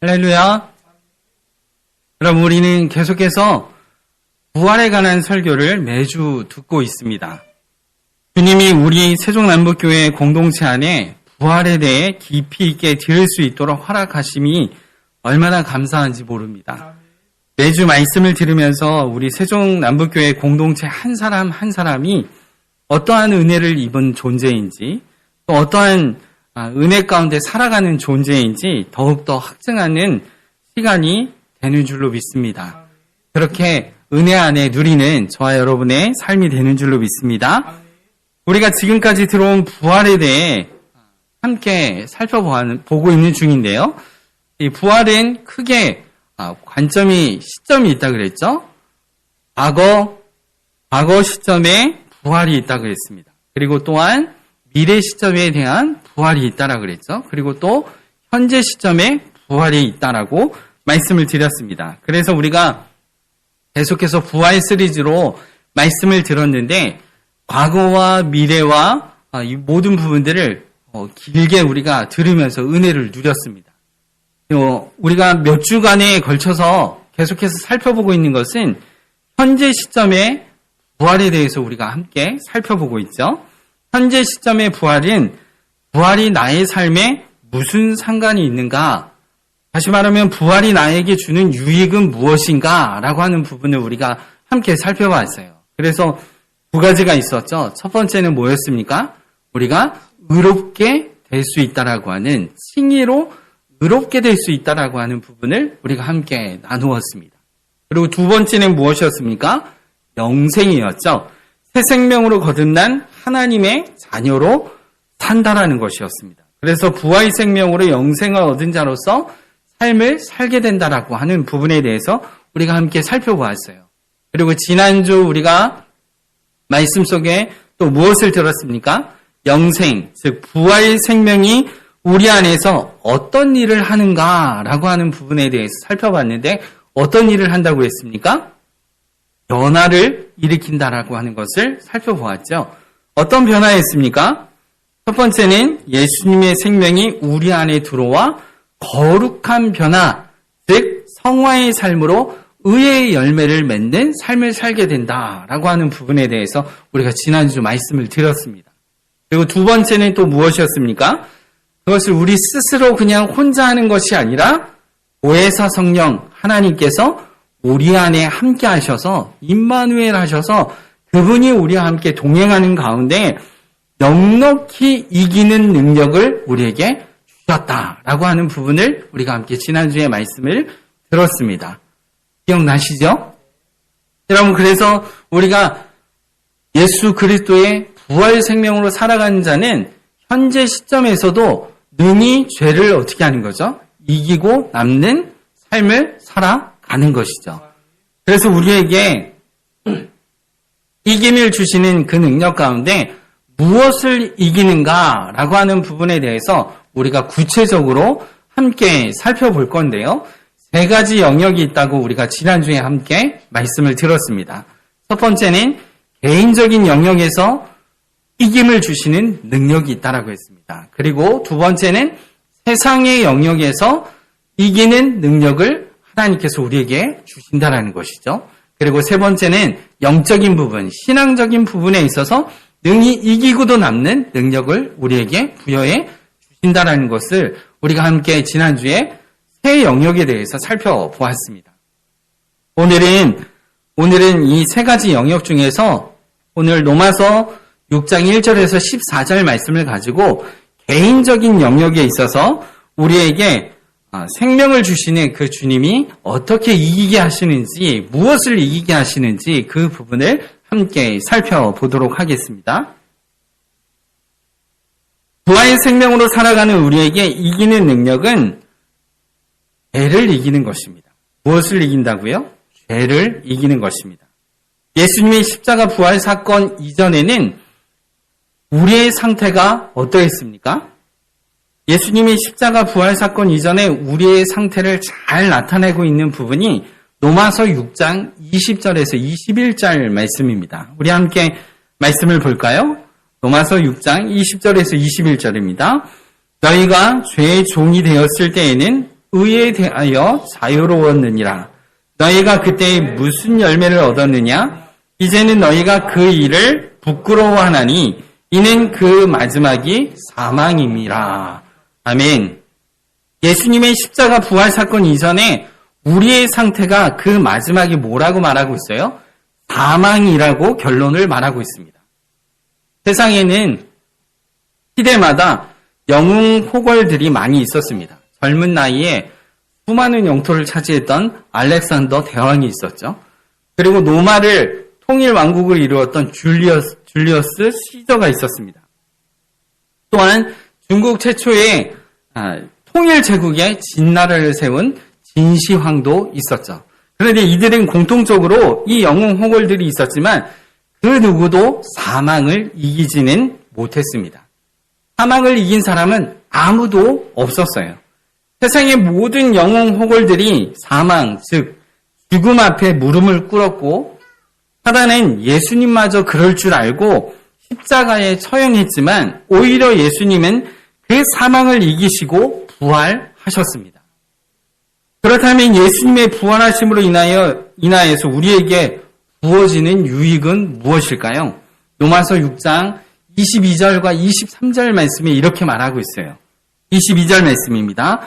할렐루야. 그럼 우리는 계속해서 부활에 관한 설교를 매주 듣고 있습니다. 주님이 우리 세종남북교회 공동체 안에 부활에 대해 깊이 있게 들을 수 있도록 허락하심이 얼마나 감사한지 모릅니다. 매주 말씀을 들으면서 우리 세종남북교회 공동체 한 사람 한 사람이 어떠한 은혜를 입은 존재인지, 또 어떠한 은혜 가운데 살아가는 존재인지 더욱더 확증하는 시간이 되는 줄로 믿습니다. 그렇게 은혜 안에 누리는 저와 여러분의 삶이 되는 줄로 믿습니다. 우리가 지금까지 들어온 부활에 대해 함께 살펴보고 있는 중인데요. 이 부활은 크게 시점이 있다 그랬죠. 과거 시점에 부활이 있다 그랬습니다. 그리고 또한 미래 시점에 대한 부활이 있다라고 그랬죠. 그리고 또 현재 시점에 부활이 있다라고 말씀을 드렸습니다. 그래서 우리가 계속해서 부활 시리즈로 말씀을 들었는데 과거와 미래와 이 모든 부분들을 길게 우리가 들으면서 은혜를 누렸습니다. 우리가 몇 주간에 걸쳐서 계속해서 살펴보고 있는 것은 현재 시점의 부활에 대해서 우리가 함께 살펴보고 있죠. 현재 시점의 부활이 나의 삶에 무슨 상관이 있는가? 다시 말하면 부활이 나에게 주는 유익은 무엇인가? 라고 하는 부분을 우리가 함께 살펴봤어요. 그래서 두 가지가 있었죠. 첫 번째는 뭐였습니까? 우리가 의롭게 될 수 있다라고 하는, 칭의로 의롭게 될 수 있다라고 하는 부분을 우리가 함께 나누었습니다. 그리고 두 번째는 무엇이었습니까? 영생이었죠. 새 생명으로 거듭난 하나님의 자녀로 산다라는 것이었습니다. 그래서 부활 생명으로 영생을 얻은 자로서 삶을 살게 된다라고 하는 부분에 대해서 우리가 함께 살펴보았어요. 그리고 지난주 우리가 말씀 속에 또 무엇을 들었습니까? 영생, 즉 부활 생명이 우리 안에서 어떤 일을 하는가라고 하는 부분에 대해서 살펴봤는데 어떤 일을 한다고 했습니까? 변화를 일으킨다라고 하는 것을 살펴보았죠. 어떤 변화였습니까? 첫 번째는 예수님의 생명이 우리 안에 들어와 거룩한 변화, 즉 성화의 삶으로 의의 열매를 맺는 삶을 살게 된다라고 하는 부분에 대해서 우리가 지난주 말씀을 드렸습니다. 그리고 두 번째는 또 무엇이었습니까? 그것을 우리 스스로 그냥 혼자 하는 것이 아니라 보혜사 성령 하나님께서 우리 안에 함께 하셔서 임마누엘 하셔서 그분이 우리와 함께 동행하는 가운데 넉넉히 이기는 능력을 우리에게 주셨다라고 하는 부분을 우리가 함께 지난주에 말씀을 들었습니다. 기억나시죠? 여러분, 그래서 우리가 예수 그리스도의 부활 생명으로 살아가는 자는 현재 시점에서도 능히 죄를 어떻게 하는 거죠? 이기고 남는 삶을 살아가는 것이죠. 그래서 우리에게 이김을 주시는 그 능력 가운데 무엇을 이기는가라고 하는 부분에 대해서 우리가 구체적으로 함께 살펴볼 건데요. 세 가지 영역이 있다고 우리가 지난주에 함께 말씀을 들었습니다. 첫 번째는 개인적인 영역에서 이김을 주시는 능력이 있다라고 했습니다. 그리고 두 번째는 세상의 영역에서 이기는 능력을 하나님께서 우리에게 주신다라는 것이죠. 그리고 세 번째는 영적인 부분, 신앙적인 부분에 있어서 능히 이기고도 남는 능력을 우리에게 부여해 주신다라는 것을 우리가 함께 지난주에 세 영역에 대해서 살펴보았습니다. 오늘은 이 세 가지 영역 중에서 오늘 로마서 6장 1절에서 14절 말씀을 가지고 개인적인 영역에 있어서 우리에게 생명을 주시는 그 주님이 어떻게 이기게 하시는지, 무엇을 이기게 하시는지 그 부분을 함께 살펴보도록 하겠습니다. 부활의 생명으로 살아가는 우리에게 이기는 능력은 죄를 이기는 것입니다. 무엇을 이긴다고요? 죄를 이기는 것입니다. 예수님의 십자가 부활 사건 이전에는 우리의 상태가 어떠했습니까? 예수님의 십자가 부활 사건 이전에 우리의 상태를 잘 나타내고 있는 부분이 로마서 6장 20절에서 21절 말씀입니다. 우리 함께 말씀을 볼까요? 로마서 6장 20절에서 21절입니다. 너희가 죄의 종이 되었을 때에는 의에 대하여 자유로웠느니라. 너희가 그때 무슨 열매를 얻었느냐? 이제는 너희가 그 일을 부끄러워하나니 이는 그 마지막이 사망임이라. 아멘. 예수님의 십자가 부활 사건 이전에 우리의 상태가 그 마지막이 뭐라고 말하고 있어요? 사망이라고 결론을 말하고 있습니다. 세상에는 시대마다 영웅 호걸들이 많이 있었습니다. 젊은 나이에 수많은 영토를 차지했던 알렉산더 대왕이 있었죠. 그리고 로마를 통일 왕국을 이루었던 줄리어스 시저가 있었습니다. 또한 중국 최초의 통일 제국의 진나라를 세운 진시황도 있었죠. 그런데 이들은 공통적으로 이 영웅 호걸들이 있었지만 그 누구도 사망을 이기지는 못했습니다. 사망을 이긴 사람은 아무도 없었어요. 세상의 모든 영웅 호걸들이 사망, 즉 죽음 앞에 무릎을 꿇었고 사단은 예수님마저 그럴 줄 알고 십자가에 처형했지만 오히려 예수님은 그 사망을 이기시고 부활하셨습니다. 그렇다면 예수님의 부활하심으로 인하여서 우리에게 부어지는 유익은 무엇일까요? 로마서 6장 22절과 23절 말씀에 이렇게 말하고 있어요. 22절 말씀입니다.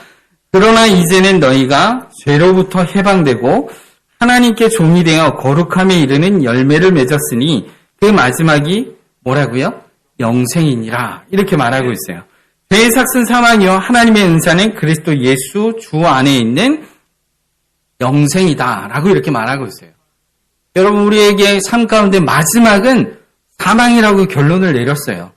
그러나 이제는 너희가 죄로부터 해방되고 하나님께 종이 되어 거룩함에 이르는 열매를 맺었으니 그 마지막이 뭐라고요? 영생이니라. 이렇게 말하고 있어요. 죄의 삭은 사망이요 하나님의 은사는 그리스도 예수 주 안에 있는 영생이다 라고 이렇게 말하고 있어요. 여러분 우리에게 삶 가운데 마지막은 사망이라고 결론을 내렸어요.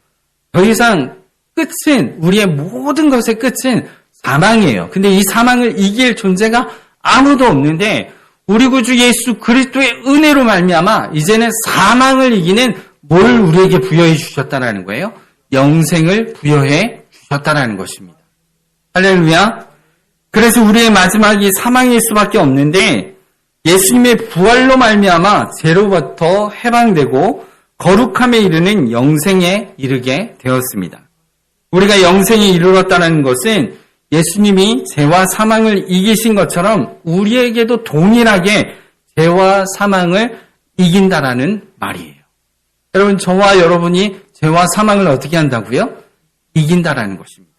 더 이상 끝은 우리의 모든 것의 끝은 사망이에요. 근데 이 사망을 이길 존재가 아무도 없는데 우리 구주 예수 그리스도의 은혜로 말미암아 이제는 사망을 이기는 뭘 우리에게 부여해 주셨다라는 거예요? 영생을 부여해 주셨다라는 것입니다. 할렐루야. 그래서 우리의 마지막이 사망일 수밖에 없는데 예수님의 부활로 말미암아 죄로부터 해방되고 거룩함에 이르는 영생에 이르게 되었습니다. 우리가 영생에 이르렀다는 것은 예수님이 죄와 사망을 이기신 것처럼 우리에게도 동일하게 죄와 사망을 이긴다라는 말이에요. 여러분 저와 여러분이 죄와 사망을 어떻게 한다고요? 이긴다라는 것입니다.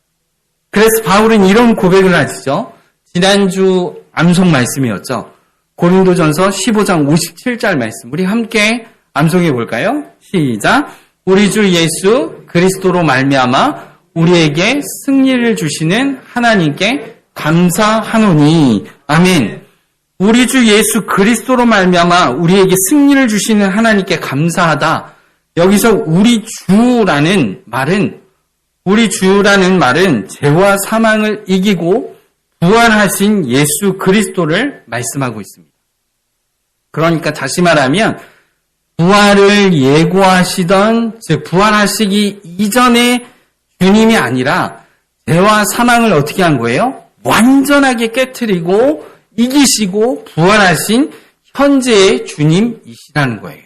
그래서 바울은 이런 고백을 하시죠. 지난주 암송 말씀이었죠. 고린도전서 15장 57절 말씀. 우리 함께 암송해 볼까요? 시작. 우리 주 예수 그리스도로 말미암아 우리에게 승리를 주시는 하나님께 감사하노니. 아멘. 우리 주 예수 그리스도로 말미암아 우리에게 승리를 주시는 하나님께 감사하다. 여기서 우리 주라는 말은 죄와 사망을 이기고 부활하신 예수 그리스도를 말씀하고 있습니다. 그러니까 다시 말하면 부활을 예고하시던, 즉 부활하시기 이전에 주님이 아니라 죄와 사망을 어떻게 한 거예요? 완전하게 깨트리고 이기시고 부활하신 현재의 주님이시라는 거예요.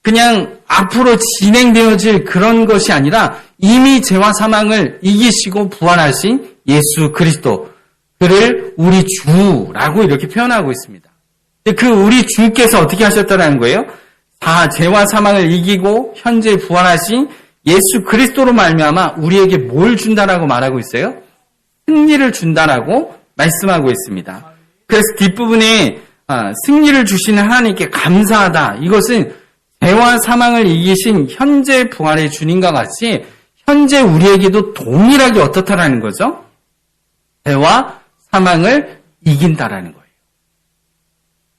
그냥 앞으로 진행되어질 그런 것이 아니라 이미 죄와 사망을 이기시고 부활하신 예수 그리스도, 그를 우리 주라고 이렇게 표현하고 있습니다. 그 우리 주께서 어떻게 하셨다는 거예요? 죄와 사망을 이기고 현재 부활하신 예수 그리스도로 말미암아 우리에게 뭘 준다라고 말하고 있어요? 승리를 준다라고 말씀하고 있습니다. 그래서 뒷부분에 승리를 주시는 하나님께 감사하다. 이것은 죄와 사망을 이기신 현재 부활의 주님과 같이 현재 우리에게도 동일하게 어떻다라는 거죠? 죄와 사망을 이긴다라는 거예요.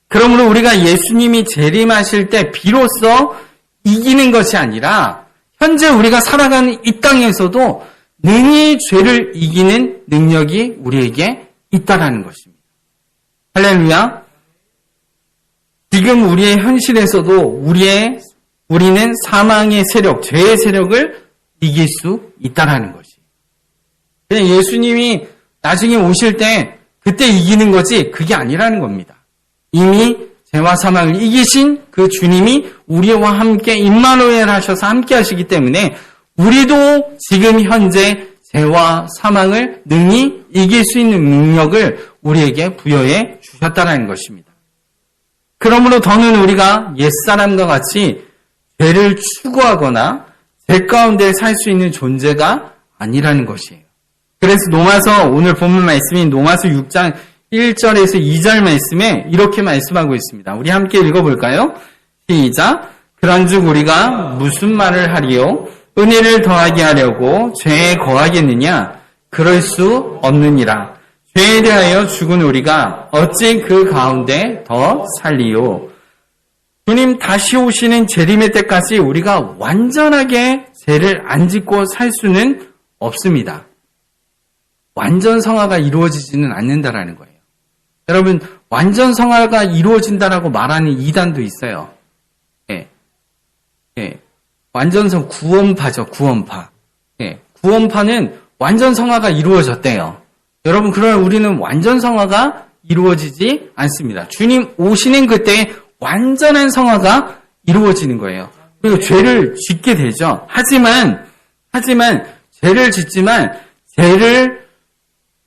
그러므로 우리가 예수님이 재림하실 때 비로소 이기는 것이 아니라 현재 우리가 살아가는 이 땅에서도 능히 죄를 이기는 능력이 우리에게 있다라는 것입니다. 할렐루야. 지금 우리의 현실에서도 우리는 사망의 세력, 죄의 세력을 이길 수 있다라는 것이. 그냥 예수님이 나중에 오실 때 그때 이기는 거지 그게 아니라는 겁니다. 이미 죄와 사망을 이기신 그 주님이 우리와 함께 임마누엘 하셔서 함께 하시기 때문에 우리도 지금 현재 죄와 사망을 능히 이길 수 있는 능력을 우리에게 부여해 주셨다는 것입니다. 그러므로 더는 우리가 옛사람과 같이 죄를 추구하거나 죄 가운데 살 수 있는 존재가 아니라는 것이에요. 그래서 로마서 오늘 본문 말씀인 로마서 6장 1절에서 2절 말씀에 이렇게 말씀하고 있습니다. 우리 함께 읽어볼까요? 시작. 그런즉 우리가 무슨 말을 하리요? 은혜를 더하게 하려고 죄에 거하겠느냐? 그럴 수 없느니라. 죄에 대하여 죽은 우리가 어찌 그 가운데 더 살리요? 주님 다시 오시는 재림의 때까지 우리가 완전하게 죄를 안 짓고 살 수는 없습니다. 완전 성화가 이루어지지는 않는다라는 거예요. 여러분, 완전 성화가 이루어진다라고 말하는 이단도 있어요. 완전성 구원파죠, 구원파. 구원파는 완전 성화가 이루어졌대요. 여러분, 그러나 우리는 완전 성화가 이루어지지 않습니다. 주님 오시는 그때 완전한 성화가 이루어지는 거예요. 그리고 죄를 짓게 되죠. 하지만 죄를 짓지만 죄를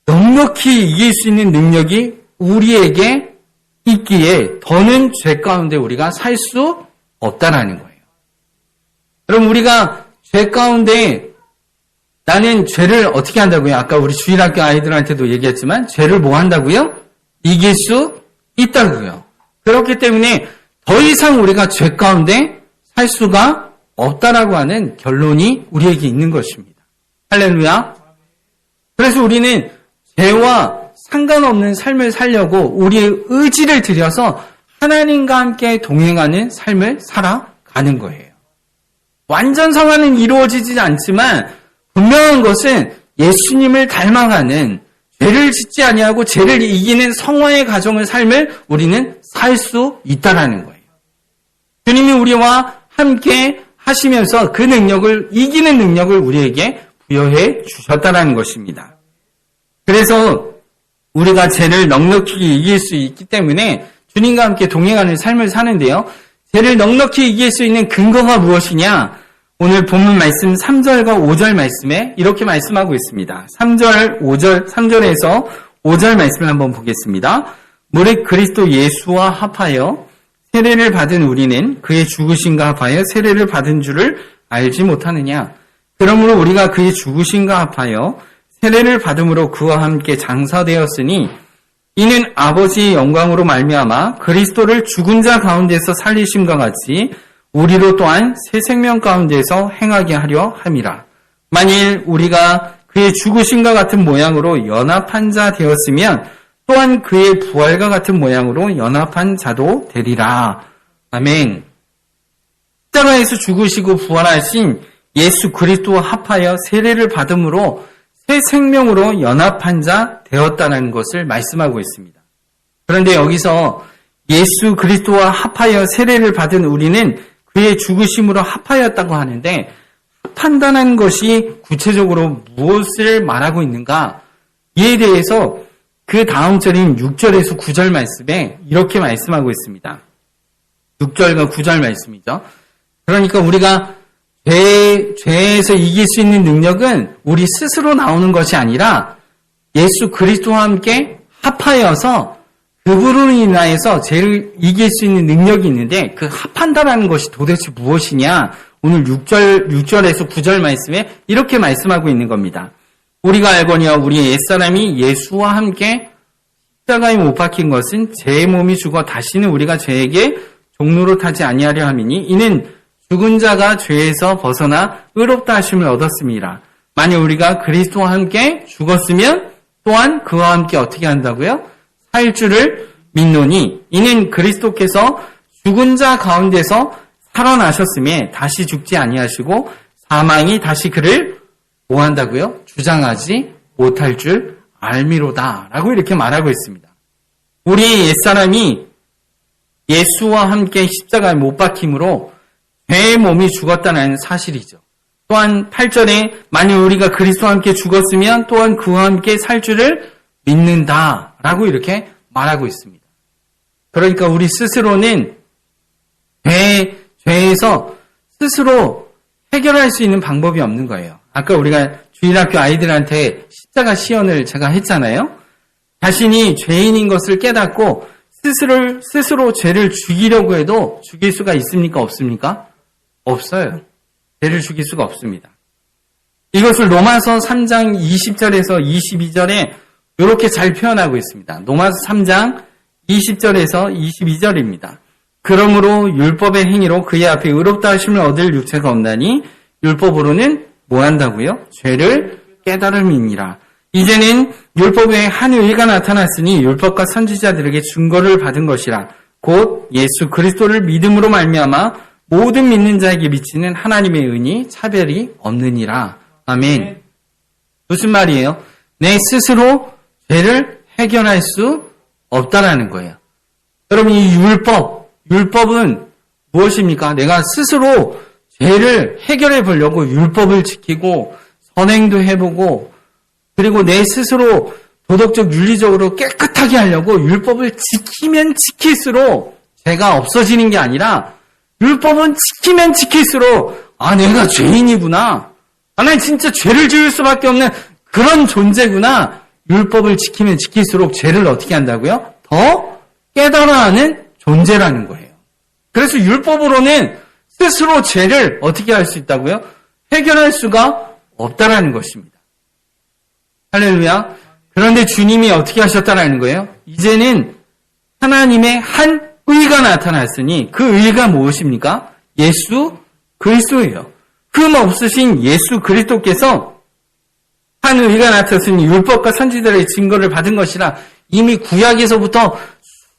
넉넉히 이길 수 있는 능력이 우리에게 있기에 더는 죄 가운데 우리가 살 수 없다라는 거예요. 여러분, 우리가 죄 가운데 나는 죄를 어떻게 한다고요? 아까 우리 주일학교 아이들한테도 얘기했지만 죄를 뭐 한다고요? 이길 수 있다고요. 그렇기 때문에 더 이상 우리가 죄 가운데 살 수가 없다라고 하는 결론이 우리에게 있는 것입니다. 할렐루야. 그래서 우리는 죄와 상관없는 삶을 살려고 우리의 의지를 들여서 하나님과 함께 동행하는 삶을 살아가는 거예요. 완전 성화는 이루어지지 않지만 분명한 것은 예수님을 닮아가는 죄를 짓지 아니하고 죄를 이기는 성화의 가정을 삶을 우리는 살 수 있다라는 거예요. 주님이 우리와 함께 하시면서 그 능력을 이기는 능력을 우리에게 부여해 주셨다라는 것입니다. 그래서 우리가 죄를 넉넉히 이길 수 있기 때문에 주님과 함께 동행하는 삶을 사는데요. 죄를 넉넉히 이길 수 있는 근거가 무엇이냐? 오늘 본문 말씀 3절과 5절 말씀에 이렇게 말씀하고 있습니다. 3절에서 5절 말씀을 한번 보겠습니다. 무릇 그리스도 예수와 합하여 세례를 받은 우리는 그의 죽으심과 합하여 세례를 받은 줄을 알지 못하느냐? 그러므로 우리가 그의 죽으심과 합하여 세례를 받음으로 그와 함께 장사되었으니 이는 아버지의 영광으로 말미암아 그리스도를 죽은 자 가운데서 살리심과 같이 우리로 또한 새 생명 가운데서 행하게 하려 함이라. 만일 우리가 그의 죽으심과 같은 모양으로 연합한 자 되었으면 또한 그의 부활과 같은 모양으로 연합한 자도 되리라. 아멘. 십자가에서 죽으시고 부활하신 예수 그리스도와 합하여 세례를 받음으로 새 생명으로 연합한 자 되었다는 것을 말씀하고 있습니다. 그런데 여기서 예수 그리스도와 합하여 세례를 받은 우리는 그의 죽으심으로 합하였다고 하는데 합한다는 것이 구체적으로 무엇을 말하고 있는가? 이에 대해서 그 다음 절인 6절에서 9절 말씀에 이렇게 말씀하고 있습니다. 6절과 9절 말씀이죠. 그러니까 우리가 죄에서 이길 수 있는 능력은 우리 스스로 나오는 것이 아니라 예수 그리스도와 함께 합하여서 그분으로 인하여서 죄를 이길 수 있는 능력이 있는데 그 합한다라는 것이 도대체 무엇이냐? 오늘 6절에서 9절 말씀에 이렇게 말씀하고 있는 겁니다. 우리가 알거니와 우리의 옛사람이 예수와 함께 십자가에 못 박힌 것은 죄의 몸이 죽어 다시는 우리가 죄에게 종로로 타지 아니하려 함이니 이는 죽은 자가 죄에서 벗어나 의롭다 하심을 얻었습니다. 만일 우리가 그리스도와 함께 죽었으면 또한 그와 함께 어떻게 한다고요? 살 줄을 믿노니 이는 그리스도께서 죽은 자 가운데서 살아나셨음에 다시 죽지 아니하시고 사망이 다시 그를 뭐 한다고요? 주장하지 못할 줄 알미로다 라고 이렇게 말하고 있습니다. 우리의 옛사람이 예수와 함께 십자가에 못 박힘으로 죄의 몸이 죽었다는 사실이죠. 또한 8절에 만일 우리가 그리스도와 함께 죽었으면 또한 그와 함께 살 줄을 믿는다라고 이렇게 말하고 있습니다. 그러니까 우리 스스로는 죄에서 스스로 해결할 수 있는 방법이 없는 거예요. 아까 우리가 주일학교 아이들한테 십자가 시연을 제가 했잖아요. 자신이 죄인인 것을 깨닫고 스스로 죄를 죽이려고 해도 죽일 수가 있습니까? 없습니까? 없어요. 죄를 죽일 수가 없습니다. 이것을 로마서 3장 20절에서 22절에 이렇게 잘 표현하고 있습니다. 로마서 3장 20절에서 22절입니다. 그러므로 율법의 행위로 그의 앞에 의롭다 하심을 얻을 육체가 없나니 율법으로는 뭐 한다고요? 죄를 깨달음이니라. 이제는 율법 외에 한 의가 나타났으니 율법과 선지자들에게 증거를 받은 것이라. 곧 예수 그리스도를 믿음으로 말미암아 모든 믿는 자에게 미치는 하나님의 은이 차별이 없느니라. 아멘. 무슨 말이에요? 내 스스로 죄를 해결할 수 없다라는 거예요. 여러분, 이 율법은 무엇입니까? 내가 스스로 죄를 해결해 보려고 율법을 지키고 선행도 해보고 그리고 내 스스로 도덕적 윤리적으로 깨끗하게 하려고 율법을 지키면 지킬수록 죄가 없어지는 게 아니라 율법은 지키면 지킬수록 내가 죄인이구나. 난 진짜 죄를 지을 수밖에 없는 그런 존재구나. 율법을 지키면 지킬수록 죄를 어떻게 한다고요? 더 깨달아하는 존재라는 거예요. 그래서 율법으로는 스스로 죄를 어떻게 할 수 있다고요? 해결할 수가 없다라는 것입니다. 할렐루야. 그런데 주님이 어떻게 하셨다라는 거예요? 이제는 하나님의 한 의가 나타났으니 그 의가 무엇입니까? 예수 그리스도예요. 흠 없으신 예수 그리스도께서 한 의가 나타났으니 율법과 선지자들의 증거를 받은 것이라. 이미 구약에서부터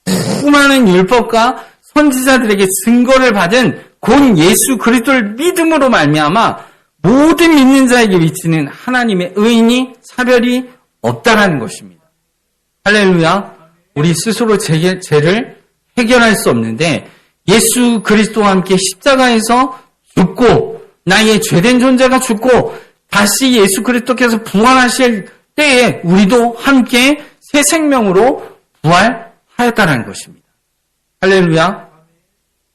수많은 율법과 선지자들에게 증거를 받은 곧 예수 그리스도를 믿음으로 말미암아 모든 믿는 자에게 미치는 하나님의 의인이 차별이 없다라는 것입니다. 할렐루야. 우리 스스로 죄를 해결할 수 없는데 예수 그리스도와 함께 십자가에서 죽고 나의 죄된 존재가 죽고 다시 예수 그리스도께서 부활하실 때에 우리도 함께 새 생명으로 부활하였다는 것입니다. 할렐루야.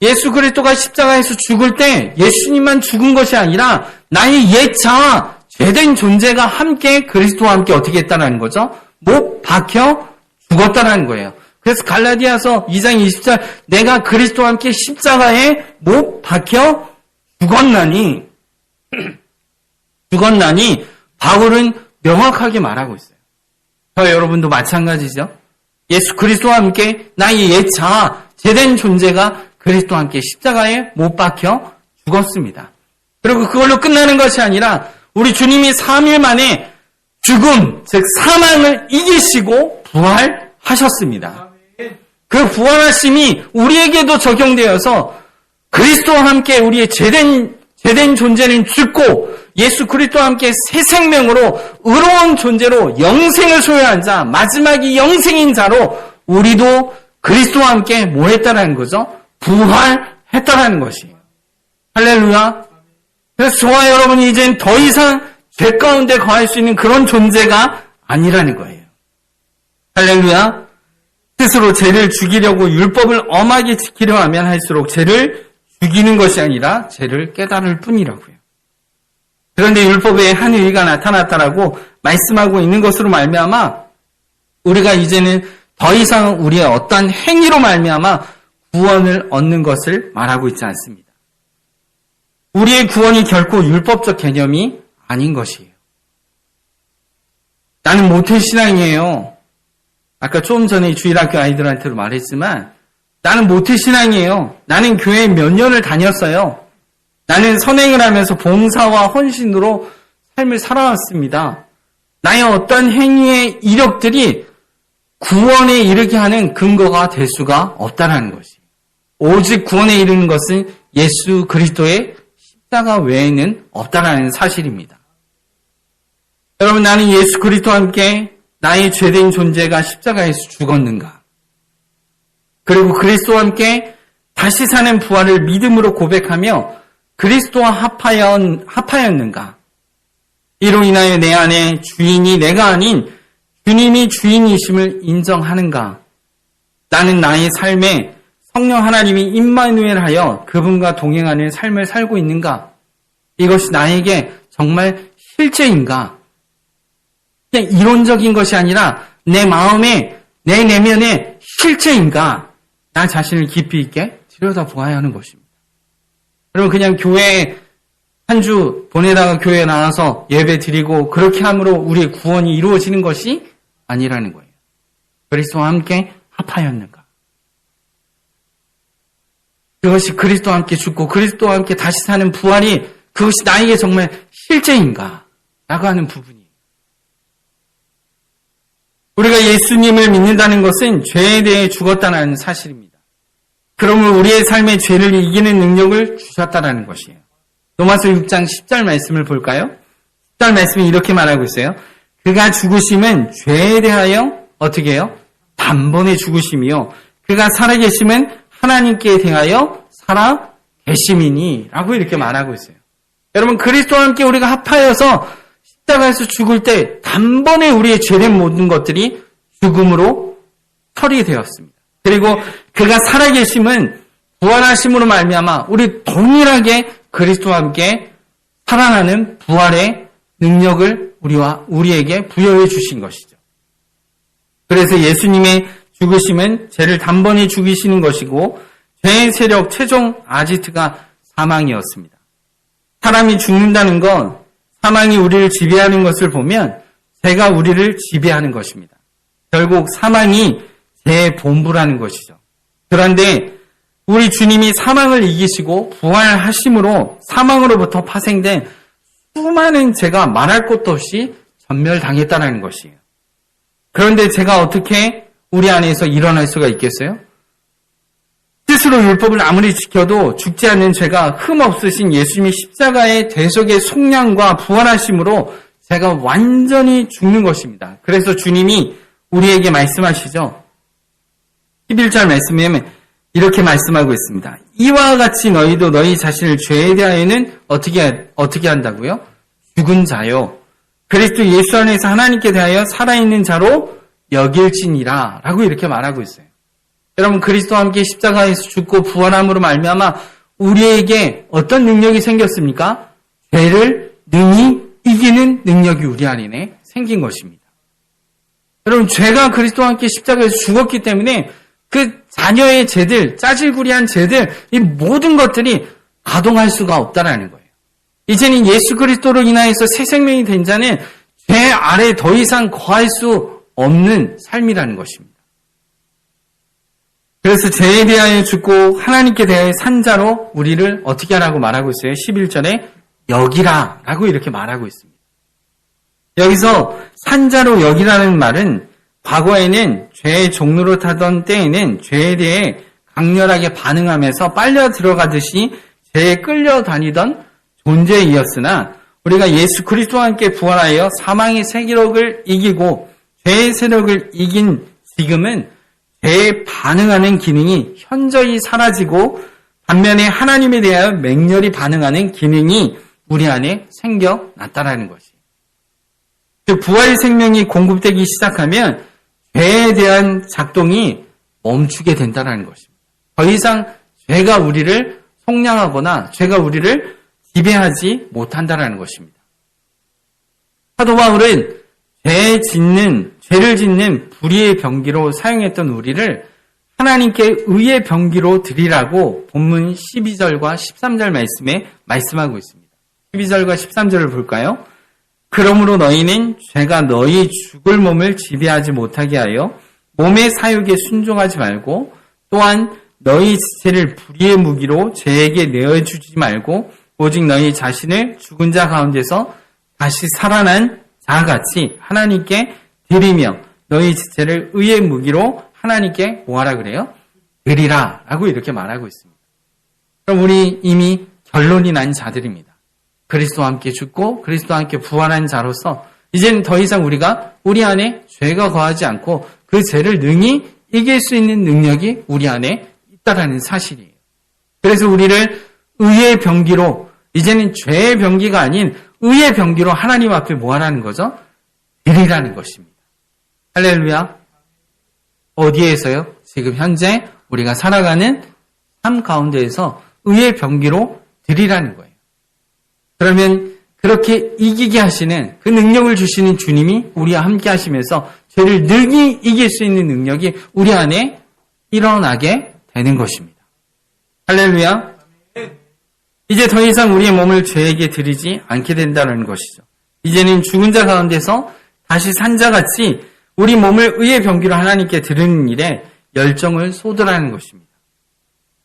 예수 그리스도가 십자가에서 죽을 때 예수님만 죽은 것이 아니라 나의 옛자 죄된 존재가 함께 그리스도와 함께 어떻게 했다는 거죠? 못 박혀 죽었다는 거예요. 그래서 갈라디아서 2장 20절 내가 그리스도와 함께 십자가에 못 박혀 죽었나니 바울은 명확하게 말하고 있어요. 저 여러분도 마찬가지죠. 예수 그리스도와 함께 나의 옛자 죄된 존재가 그리스도와 함께 십자가에 못 박혀 죽었습니다. 그리고 그걸로 끝나는 것이 아니라 우리 주님이 3일 만에 죽음, 즉 사망을 이기시고 부활하셨습니다. 그 부활하심이 우리에게도 적용되어서 그리스도와 함께 우리의 죄된 존재는 죽고 예수 그리스도와 함께 새 생명으로 의로운 존재로 영생을 소유한 자, 마지막이 영생인 자로 우리도 그리스도와 함께 뭐 했다라는 거죠? 부활했다라는 것이에요. 할렐루야. 그래서 저와 여러분이 이젠 더 이상 죄 가운데 거할 수 있는 그런 존재가 아니라는 거예요. 할렐루야. 스스로 죄를 죽이려고 율법을 엄하게 지키려 하면 할수록 죄를 죽이는 것이 아니라 죄를 깨달을 뿐이라고요. 그런데 율법에 한 의가 나타났다라고 말씀하고 있는 것으로 말미암아 우리가 이제는 더 이상 우리의 어떤 행위로 말미암아 구원을 얻는 것을 말하고 있지 않습니다. 우리의 구원이 결코 율법적 개념이 아닌 것이에요. 나는 모태신앙이에요. 아까 좀 전에 주일학교 아이들한테도 말했지만 나는 모태신앙이에요. 나는 교회 몇 년을 다녔어요. 나는 선행을 하면서 봉사와 헌신으로 삶을 살아왔습니다. 나의 어떤 행위의 이력들이 구원에 이르게 하는 근거가 될 수가 없다는 것이에요. 오직 구원에 이르는 것은 예수 그리스도의 십자가 외에는 없다라는 사실입니다. 여러분, 나는 예수 그리스도와 함께 나의 죄된 존재가 십자가에서 죽었는가? 그리고 그리스도와 함께 다시 사는 부활을 믿음으로 고백하며 그리스도와 합하였는가? 이로 인하여 내 안에 주인이 내가 아닌 주님이 주인이심을 인정하는가? 나는 나의 삶에 성령 하나님이 임마누엘하여 그분과 동행하는 삶을 살고 있는가? 이것이 나에게 정말 실제인가? 그냥 이론적인 것이 아니라 내 마음에, 내 내면에 실제인가? 나 자신을 깊이 있게 들여다보아야 하는 것입니다. 여러분, 그냥 교회에 한 주 보내다가 교회에 나와서 예배 드리고 그렇게 함으로 우리의 구원이 이루어지는 것이 아니라는 거예요. 그리스도와 함께 합하였는가? 그것이 그리스도와 함께 죽고 그리스도와 함께 다시 사는 부활이 그것이 나에게 정말 실제인가? 라고 하는 부분이에요. 우리가 예수님을 믿는다는 것은 죄에 대해 죽었다는 사실입니다. 그러므로 우리의 삶의 죄를 이기는 능력을 주셨다는 것이에요. 로마서 6장 10절 말씀을 볼까요? 10절 말씀이 이렇게 말하고 있어요. 그가 죽으심은 죄에 대하여 어떻게 해요? 단번에 죽으심이요. 그가 살아계심은 하나님께 대하여 살아계심이니 라고 이렇게 말하고 있어요. 여러분, 그리스도와 함께 우리가 합하여서 십자가에서 죽을 때 단번에 우리의 죄된 모든 것들이 죽음으로 처리되었습니다. 그리고 그가 살아계심은 부활하심으로 말미암아 우리 동일하게 그리스도와 함께 살아나는 부활의 능력을 우리에게 부여해 주신 것이죠. 그래서 예수님의 죽으심은 죄를 단번에 죽이시는 것이고 죄의 세력 최종 아지트가 사망이었습니다. 사람이 죽는다는 건 사망이 우리를 지배하는 것을 보면 죄가 우리를 지배하는 것입니다. 결국 사망이 죄의 본부라는 것이죠. 그런데 우리 주님이 사망을 이기시고 부활하심으로 사망으로부터 파생된 수많은 죄가 말할 것도 없이 전멸당했다는 것이에요. 그런데 죄가 어떻게 우리 안에서 일어날 수가 있겠어요? 스스로 율법을 아무리 지켜도 죽지 않는 죄가 흠없으신 예수님의 십자가의 대속의 속량과 부활하심으로 죄가 완전히 죽는 것입니다. 그래서 주님이 우리에게 말씀하시죠. 11절 말씀에 이렇게 말씀하고 있습니다. 이와 같이 너희도 너희 자신을 죄에 대하여는 어떻게 한다고요? 죽은 자요. 그리스도 예수 안에서 하나님께 대하여 살아있는 자로 여길지니라 라고 이렇게 말하고 있어요. 여러분, 그리스도와 함께 십자가에서 죽고 부활함으로 말미암아 우리에게 어떤 능력이 생겼습니까? 죄를 능히 이기는 능력이 우리 안에 생긴 것입니다. 여러분, 죄가 그리스도와 함께 십자가에서 죽었기 때문에 그 자녀의 죄들, 짜질구리한 죄들, 이 모든 것들이 가동할 수가 없다라는 거예요. 이제는 예수 그리스도로 인하여서 새 생명이 된 자는 죄 아래 더 이상 거할 수 없는 삶이라는 것입니다. 그래서 죄에 대하여 죽고 하나님께 대하여 산 자로 우리를 어떻게 하라고 말하고 있어요? 11절에 여기라 라고 이렇게 말하고 있습니다. 여기서 산 자로 여기라는 말은 과거에는 죄의 종로를 타던 때에는 죄에 대해 강렬하게 반응하면서 빨려 들어가듯이 죄에 끌려다니던 존재이었으나 우리가 예수 그리스도와 함께 부활하여 사망의 세력을 이기고 죄의 세력을 이긴 지금은 죄에 반응하는 기능이 현저히 사라지고 반면에 하나님에 대하여 맹렬히 반응하는 기능이 우리 안에 생겨났다라는 것이. 즉 부활의 생명이 공급되기 시작하면 죄에 대한 작동이 멈추게 된다는 것입니다. 더 이상 죄가 우리를 속량하거나 죄가 우리를 지배하지 못한다는 것입니다. 사도 바울은 죄를 짓는 불의의 병기로 사용했던 우리를 하나님께 의의 병기로 드리라고 본문 12절과 13절 말씀에 말씀하고 있습니다. 12절과 13절을 볼까요? 그러므로 너희는 죄가 너희 죽을 몸을 지배하지 못하게 하여 몸의 사욕에 순종하지 말고 또한 너희 지체를 불의의 무기로 죄에게 내어주지 말고 오직 너희 자신을 죽은 자 가운데서 다시 살아난 자같이 하나님께 드리며 너희 지체를 의의 무기로 하나님께 뭐하라 그래요? 드리라 라고 이렇게 말하고 있습니다. 그럼 우리 이미 결론이 난 자들입니다. 그리스도와 함께 죽고 그리스도와 함께 부활한 자로서 이제는 더 이상 우리가 우리 안에 죄가 거하지 않고 그 죄를 능히 이길 수 있는 능력이 우리 안에 있다라는 사실이에요. 그래서 우리를 의의 병기로 이제는 죄의 병기가 아닌 의의 병기로 하나님 앞에 뭐 하라는 거죠? 드리라는 것입니다. 할렐루야. 어디에서요? 지금 현재 우리가 살아가는 삶 가운데에서 의의 병기로 드리라는 거예요. 그러면 그렇게 이기게 하시는 그 능력을 주시는 주님이 우리와 함께 하시면서 죄를 능히 이길 수 있는 능력이 우리 안에 일어나게 되는 것입니다. 할렐루야. 이제 더 이상 우리의 몸을 죄에게 드리지 않게 된다는 것이죠. 이제는 죽은 자 가운데서 다시 산 자같이 우리 몸을 의의 병기로 하나님께 드리는 일에 열정을 쏟으라는 것입니다.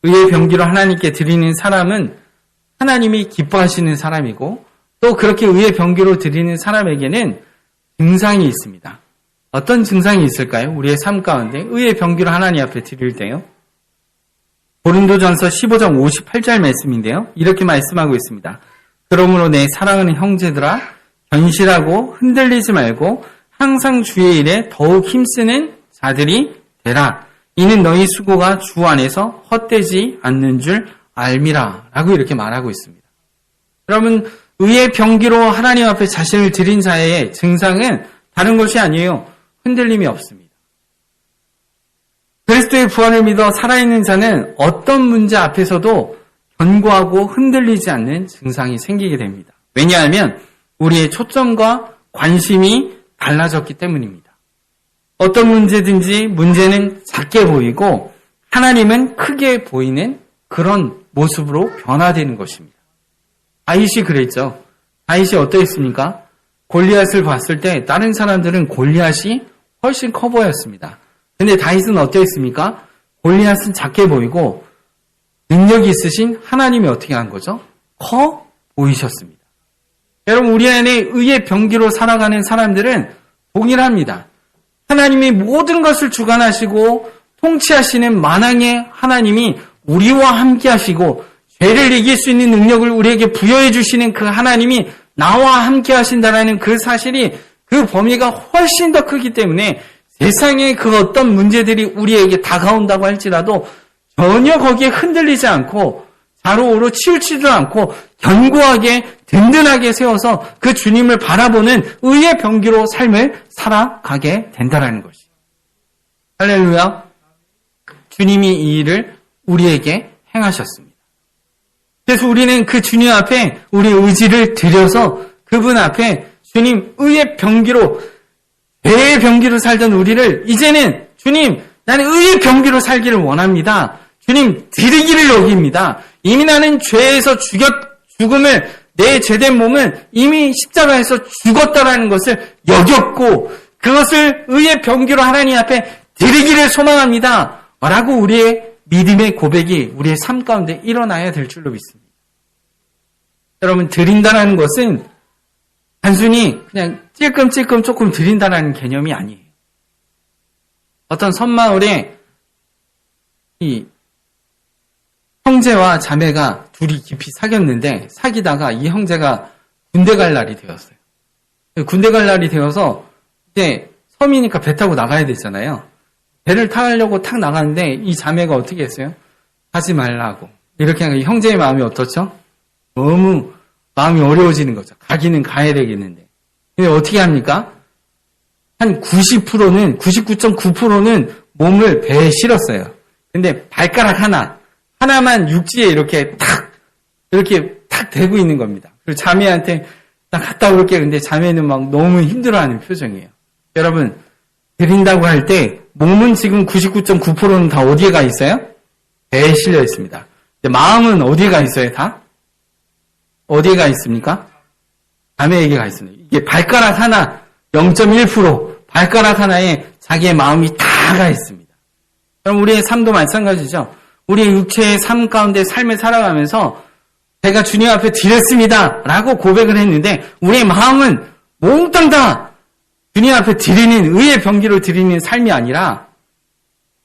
의의 병기로 하나님께 드리는 사람은 하나님이 기뻐하시는 사람이고 또 그렇게 의의 병기로 드리는 사람에게는 증상이 있습니다. 어떤 증상이 있을까요? 우리의 삶 가운데 의의 병기로 하나님 앞에 드릴 때요. 고린도전서 15장 58절 말씀인데요. 이렇게 말씀하고 있습니다. 그러므로 내 사랑하는 형제들아 견실하고 흔들리지 말고 항상 주의 일에 더욱 힘쓰는 자들이 되라. 이는 너희 수고가 주 안에서 헛되지 않는 줄 알미라. 라고 이렇게 말하고 있습니다. 여러분, 의의 병기로 하나님 앞에 자신을 드린 자의 증상은 다른 것이 아니에요. 흔들림이 없습니다. 그리스도의 부활을 믿어 살아있는 자는 어떤 문제 앞에서도 견고하고 흔들리지 않는 증상이 생기게 됩니다. 왜냐하면 우리의 초점과 관심이 달라졌기 때문입니다. 어떤 문제든지 문제는 작게 보이고 하나님은 크게 보이는 그런 모습으로 변화되는 것입니다. 다윗이 그랬죠. 다윗이 어떠했습니까? 골리앗을 봤을 때 다른 사람들은 골리앗이 훨씬 커 보였습니다. 근데 다윗은 어떠했습니까? 골리앗은 작게 보이고 능력이 있으신 하나님이 어떻게 한 거죠? 커 보이셨습니다. 여러분, 우리 안에 의의 병기로 살아가는 사람들은 동일합니다. 하나님이 모든 것을 주관하시고 통치하시는 만왕의 하나님이 우리와 함께 하시고 죄를 이길 수 있는 능력을 우리에게 부여해 주시는 그 하나님이 나와 함께 하신다라는 그 사실이 그 범위가 훨씬 더 크기 때문에 세상의 그 어떤 문제들이 우리에게 다가온다고 할지라도 전혀 거기에 흔들리지 않고 좌로우로 치우치지도 않고 견고하게 든든하게 세워서 그 주님을 바라보는 의의 병기로 삶을 살아가게 된다는 것이. 할렐루야. 주님이 이 일을 우리에게 행하셨습니다. 그래서 우리는 그 주님 앞에 우리 의지를 들여서 그분 앞에 주님 의의 병기로 죄의 병기로 살던 우리를 이제는 주님 나는 의의 병기로 살기를 원합니다. 주님 드리기를 여깁니다. 이미 나는 죄에서 죽음을 내 죄된 몸은 이미 십자가에서 죽었다라는 것을 여겼고 그것을 의의 병기로 하나님 앞에 드리기를 소망합니다. 라고 우리의 믿음의 고백이 우리의 삶 가운데 일어나야 될 줄로 믿습니다. 여러분, 드린다는 것은 단순히 그냥 찔끔찔끔 조금 드린다는 개념이 아니에요. 어떤 섬마을에 이 형제와 자매가 둘이 깊이 사귀었는데 사귀다가 이 형제가 군대 갈 날이 되었어요. 군대 갈 날이 되어서 이제 섬이니까 배 타고 나가야 되잖아요. 배를 타려고 탁 나가는데 이 자매가 어떻게 했어요? 하지 말라고. 이렇게 하니까 이 형제의 마음이 어떻죠? 너무 마음이 어려워지는 거죠. 가기는 가야 되겠는데. 근데 어떻게 합니까? 한 90%는, 99.9%는 몸을 배에 실었어요. 근데 발가락 하나만 육지에 이렇게 탁 대고 있는 겁니다. 그리고 자매한테 나 갔다 올게. 근데 자매는 막 너무 힘들어하는 표정이에요. 여러분, 드린다고 할 때 몸은 지금 99.9%는 다 어디에 가 있어요? 배에 실려 있습니다. 근데 마음은 어디에 가 있어요, 다? 어디에 가 있습니까? 자매에게 가 있습니다. 이게 발가락 하나, 0.1%, 발가락 하나에 자기의 마음이 다 가 있습니다. 그럼 우리의 삶도 마찬가지죠. 우리의 육체의 삶 가운데 삶을 살아가면서 제가 주님 앞에 드렸습니다 라고 고백을 했는데 우리의 마음은 몽땅 다 주님 앞에 드리는 의의 병기로 드리는 삶이 아니라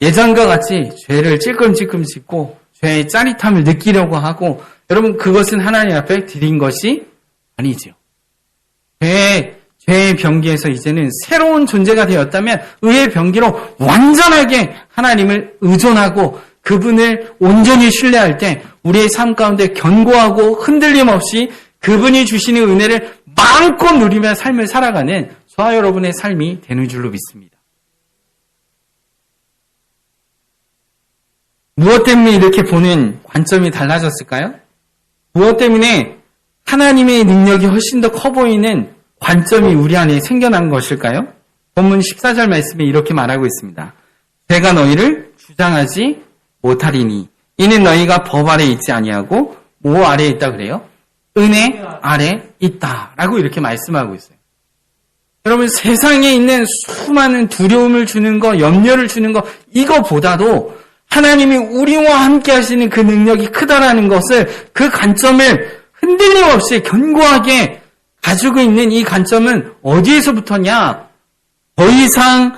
예전과 같이 죄를 찔끔찔끔 짓고 죄의 짜릿함을 느끼려고 하고 여러분 그것은 하나님 앞에 드린 것이 아니죠. 죄의 병기에서 이제는 새로운 존재가 되었다면 의의 병기로 완전하게 하나님을 의존하고 그분을 온전히 신뢰할 때 우리의 삶 가운데 견고하고 흔들림 없이 그분이 주시는 은혜를 마음껏 누리며 삶을 살아가는 저와 여러분의 삶이 되는 줄로 믿습니다. 무엇 때문에 이렇게 보는 관점이 달라졌을까요? 무엇 때문에 하나님의 능력이 훨씬 더 커 보이는 관점이 우리 안에 생겨난 것일까요? 본문 14절 말씀에 이렇게 말하고 있습니다. 제가 너희를 주장하지 못하리니 이는 너희가 법 아래 있지 아니하고 뭐 아래에 있다 그래요? 은혜 아래 있다라고 이렇게 말씀하고 있어요. 여러분, 세상에 있는 수많은 두려움을 주는 거, 염려를 주는 거, 이거보다도 하나님이 우리와 함께 하시는 그 능력이 크다라는 것을, 그 관점을 흔들림 없이 견고하게 가지고 있는 이 관점은 어디에서부터냐? 더 이상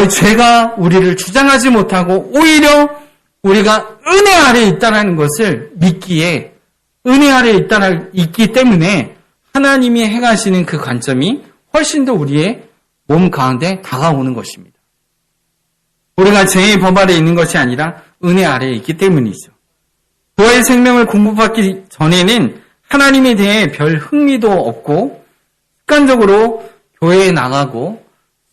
죄가 우리를 주장하지 못하고 오히려 우리가 은혜 아래에 있다는 것을 믿기에, 은혜 아래에 있기 때문에 하나님이 행하시는 그 관점이 훨씬 더 우리의 몸 가운데 다가오는 것입니다. 우리가 죄의 법 아래에 있는 것이 아니라 은혜 아래에 있기 때문이죠. 부활의 생명을 공부받기 전에는 하나님에 대해 별 흥미도 없고 습관적으로 교회에 나가고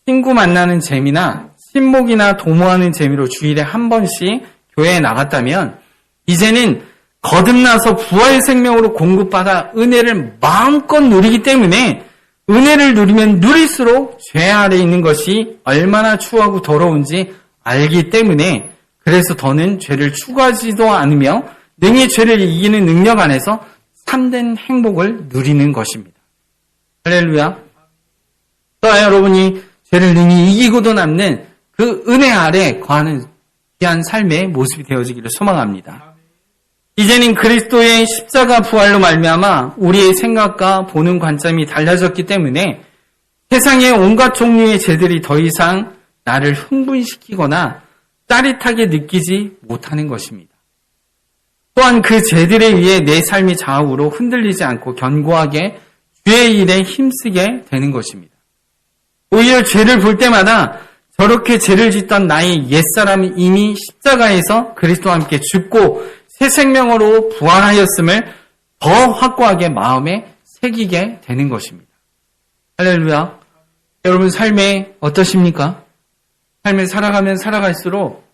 친구 만나는 재미나 친목이나 도모하는 재미로 주일에 한 번씩 교회에 나갔다면 이제는 거듭나서 부활의 생명으로 공급받아 은혜를 마음껏 누리기 때문에 은혜를 누리면 누릴수록 죄 아래에 있는 것이 얼마나 추하고 더러운지 알기 때문에 그래서 더는 죄를 추구하지도 않으며 능히 죄를 이기는 능력 안에서 참된 행복을 누리는 것입니다. 할렐루야. 또 여러분이 죄를 능히 이기고도 남는 그 은혜 아래 거하는 귀한 삶의 모습이 되어지기를 소망합니다. 이제는 그리스도의 십자가 부활로 말미암아 우리의 생각과 보는 관점이 달라졌기 때문에 세상의 온갖 종류의 죄들이 더 이상 나를 흥분시키거나 짜릿하게 느끼지 못하는 것입니다. 또한 그 죄들에 의해 내 삶이 좌우로 흔들리지 않고 견고하게 주의 일에 힘쓰게 되는 것입니다. 오히려 죄를 볼 때마다 저렇게 죄를 짓던 나의 옛사람이 이미 십자가에서 그리스도와 함께 죽고 새 생명으로 부활하였음을 더 확고하게 마음에 새기게 되는 것입니다. 할렐루야. 여러분 삶에 어떠십니까? 삶을 살아가면 살아갈수록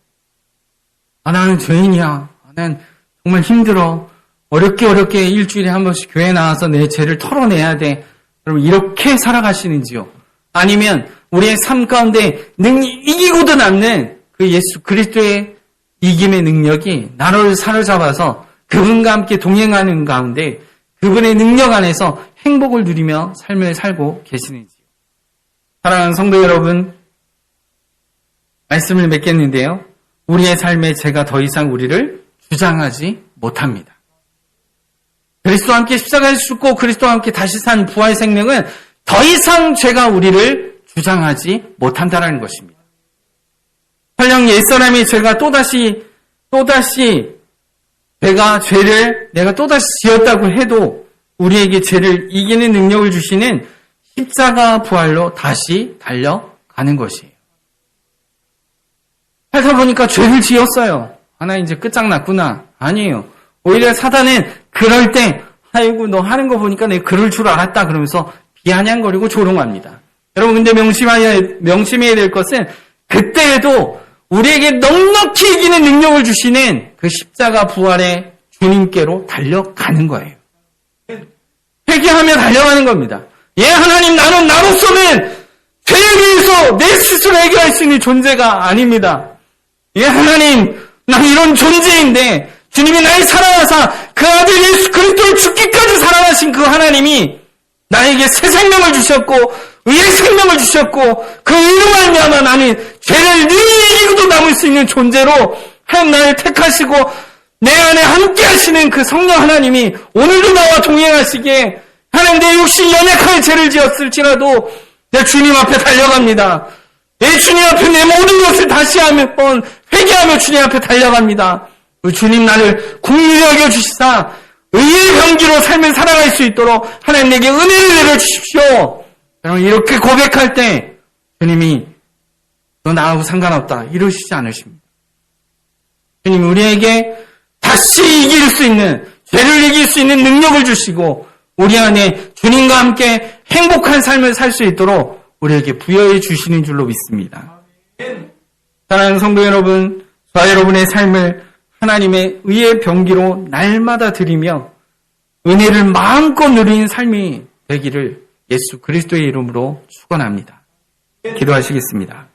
나는 죄인이야. 나는 정말 힘들어. 어렵게 일주일에 한 번씩 교회에 나와서 내 죄를 털어내야 돼. 여러분 이렇게 살아가시는지요? 아니면 우리의 삶 가운데 능히 이기고도 남는 그 예수 그리스도의 이김의 능력이 나를 사로잡아서 그분과 함께 동행하는 가운데 그분의 능력 안에서 행복을 누리며 삶을 살고 계시는지요? 사랑하는 성도 여러분, 말씀을 맺겠는데요. 우리의 삶에 죄가 더 이상 우리를 주장하지 못합니다. 그리스도와 함께 십자가에 죽고 그리스도와 함께 다시 산 부활 생명은 더 이상 죄가 우리를 주장하지 못한다는 것입니다. 설령 옛사람의 죄가 또다시 내가 또다시 지었다고 해도 우리에게 죄를 이기는 능력을 주시는 십자가 부활로 다시 달려가는 것이에요. 살다 보니까 죄를 지었어요. 하나 이제 끝장났구나. 아니에요. 오히려 사단은 그럴 때 아이고 너 하는 거 보니까 내가 그럴 줄 알았다 그러면서 비아냥거리고 조롱합니다. 여러분 근데 명심해야 될 것은 그때에도 우리에게 넉넉히 이기는 능력을 주시는 그 십자가 부활의 주님께로 달려가는 거예요. 회개하며 달려가는 겁니다. 하나님 나는 나로서는 죄에 대해서 내 스스로 해결할 수 있는 존재가 아닙니다. 하나님 나 이런 존재인데 주님이 나를 사랑하사 그 아들 예수 그리스도를 죽기까지 사랑하신 그 하나님이 나에게 새 생명을 주셨고 의의 생명을 주셨고 그 의로 말미암아 나는 죄를 능히 이기고도 남을 수 있는 존재로 하나님 나를 택하시고 내 안에 함께 하시는 그 성령 하나님이 오늘도 나와 동행하시기에 하나님 내 육신이 연약하게 죄를 지었을지라도 내 주님 앞에 달려갑니다. 내 주님 앞에 내 모든 것을 다시 한번 회개하며 주님 앞에 달려갑니다. 우리 주님 나를 긍휼히 여겨주시사 의의 병기로 삶을 살아갈 수 있도록 하나님 내게 은혜를 내려주십시오. 여러분 이렇게 고백할 때 주님이 너 나하고 상관없다 이러시지 않으십니다. 주님 우리에게 다시 이길 수 있는 죄를 이길 수 있는 능력을 주시고 우리 안에 주님과 함께 행복한 삶을 살 수 있도록 우리에게 부여해 주시는 줄로 믿습니다. 사랑하는 성도 여러분, 저와 여러분의 삶을 하나님의 의의 병기로 날마다 드리며 은혜를 마음껏 누리는 삶이 되기를 예수 그리스도의 이름으로 축원합니다. 기도하시겠습니다.